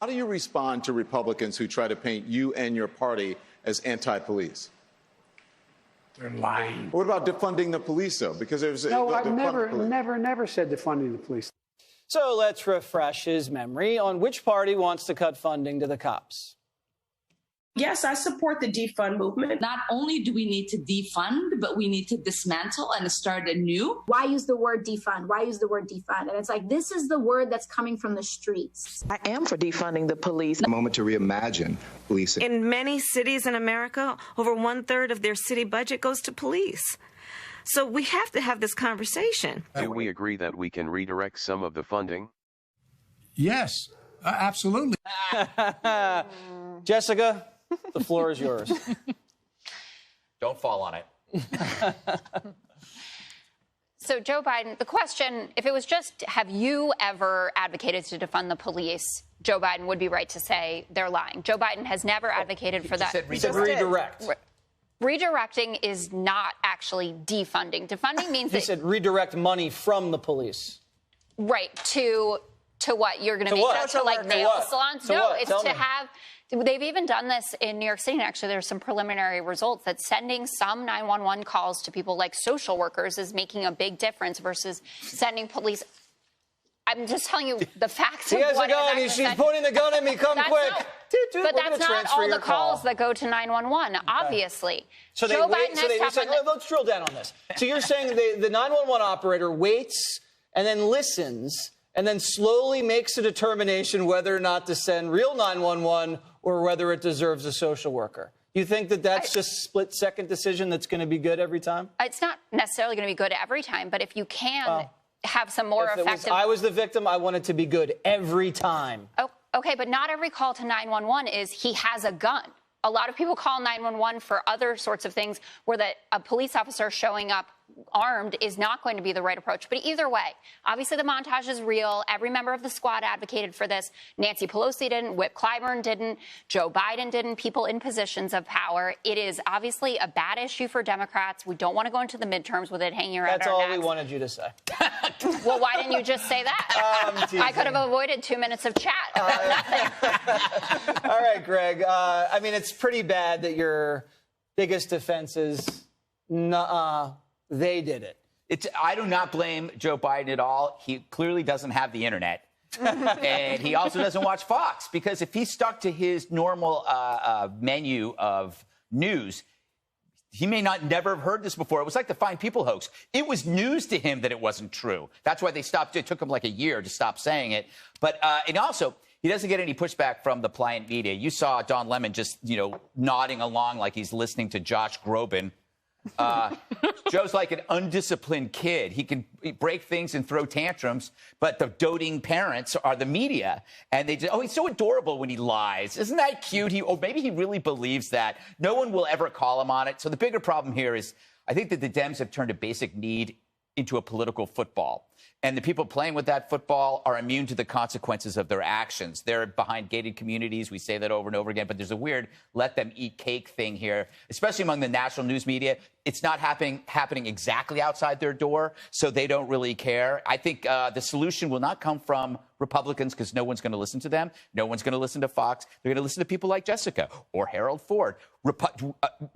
How do you respond to Republicans who try to paint you and your party as anti-police? They're lying. What about defunding the police, though? Because there's no, I've never said defunding the police. So let's refresh his memory on which party wants to cut funding to the cops. Yes, I support the defund movement. Not only do we need to defund, but we need to dismantle and start anew. Why use the word defund? Why use the word defund? And it's like, this is the word that's coming from the streets. I am for defunding the police. A moment to reimagine policing. In many cities in America, over 1/3 of their city budget goes to police. So we have to have this conversation. Do we agree that we can redirect some of the funding? Yes, absolutely. Jessica, the floor is yours. Don't fall on it. So, Joe Biden, the question, if it was just, have you ever advocated to defund the police, Joe Biden would be right to say they're lying. Joe Biden has never advocated for that. He said redirect. Redirecting is not actually defunding. Defunding means He said redirect money from the police. Right, to what? You're going to make that to like nail salons? No, it's to have... They've even done this in New York City, and actually there's some preliminary results that sending some 911 calls to people like social workers is making a big difference versus sending police. I'm just telling you the facts. He has a gun. She's pointing the gun at me. Come quick. But that's not all the calls that go to 911, obviously. So they wait. Let's drill down on this. So you're saying the 911 operator waits and then listens and then slowly makes a determination whether or not to send real 911 or whether it deserves a social worker. You think that that's just a split-second decision that's going to be good every time? It's not necessarily going to be good every time, but if you can have some more effective... I was the victim, I want it to be good every time. Oh, okay, but not every call to 911 is he has a gun. A lot of people call 911 for other sorts of things where a police officer showing up armed is not going to be the right approach. But either way, obviously the montage is real. Every member of the squad advocated for this. Nancy Pelosi didn't. Whip Clyburn didn't. Joe Biden didn't. People in positions of power. It is obviously a bad issue for Democrats. We don't want to go into the midterms with it hanging around our necks. That's all we wanted you to say. Well, why didn't you just say that? I could have avoided 2 minutes of chat about nothing. All right, Greg. I mean, it's pretty bad that your biggest defense is they did it. I do not blame Joe Biden at all. He clearly doesn't have the internet. And he also doesn't watch Fox, because if he stuck to his normal menu of news, he may never have heard this before. It was like the Fine People hoax. It was news to him that it wasn't true. That's why they stopped. It took him like a year to stop saying it. But and also, he doesn't get any pushback from the pliant media. You saw Don Lemon just, nodding along like he's listening to Josh Groban. Joe's like an undisciplined kid. He can break things and throw tantrums, but the doting parents are the media. And they just, he's so adorable when he lies. Isn't that cute? Maybe he really believes that. No one will ever call him on it. So the bigger problem here is I think that the Dems have turned a basic need into a political football. And the people playing with that football are immune to the consequences of their actions. They're behind gated communities. We say that over and over again. But there's a weird let them eat cake thing here, especially among the national news media. It's not happening exactly outside their door, so they don't really care. I think the solution will not come from Republicans, because no one's going to listen to them. No one's going to listen to Fox. They're going to listen to people like Jessica or Harold Ford.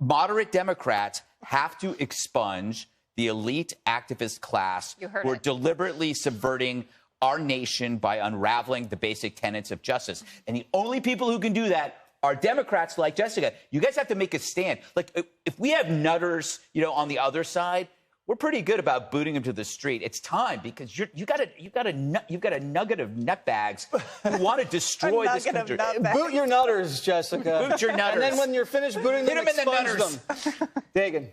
Moderate Democrats have to expunge the elite activist class who are deliberately subverting our nation by unraveling the basic tenets of justice. And the only people who can do that are Democrats like Jessica. You guys have to make a stand. Like, if we have nutters, on the other side, we're pretty good about booting them to the street. It's time, because you've got a nugget of nutbags who want to destroy this country. Boot your nutters, Jessica. Boot your nutters. And then when you're finished booting them, expunge them. Dagan.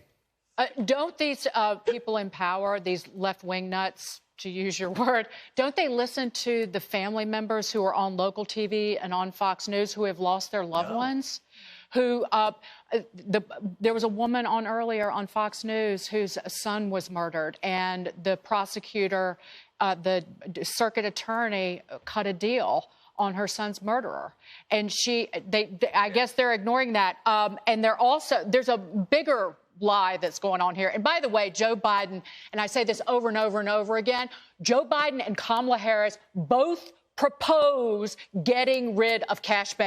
Don't these people in power, these left-wing nuts, to use your word, don't they listen to the family members who are on local TV and on Fox News who have lost their loved ones? There was a woman on earlier on Fox News whose son was murdered, and the prosecutor, the circuit attorney, cut a deal on her son's murderer. And I guess they're ignoring that. And there's a bigger lie that's going on here. And by the way, Joe Biden, and I say this over and over and over again, Joe Biden and Kamala Harris both propose getting rid of cash bail.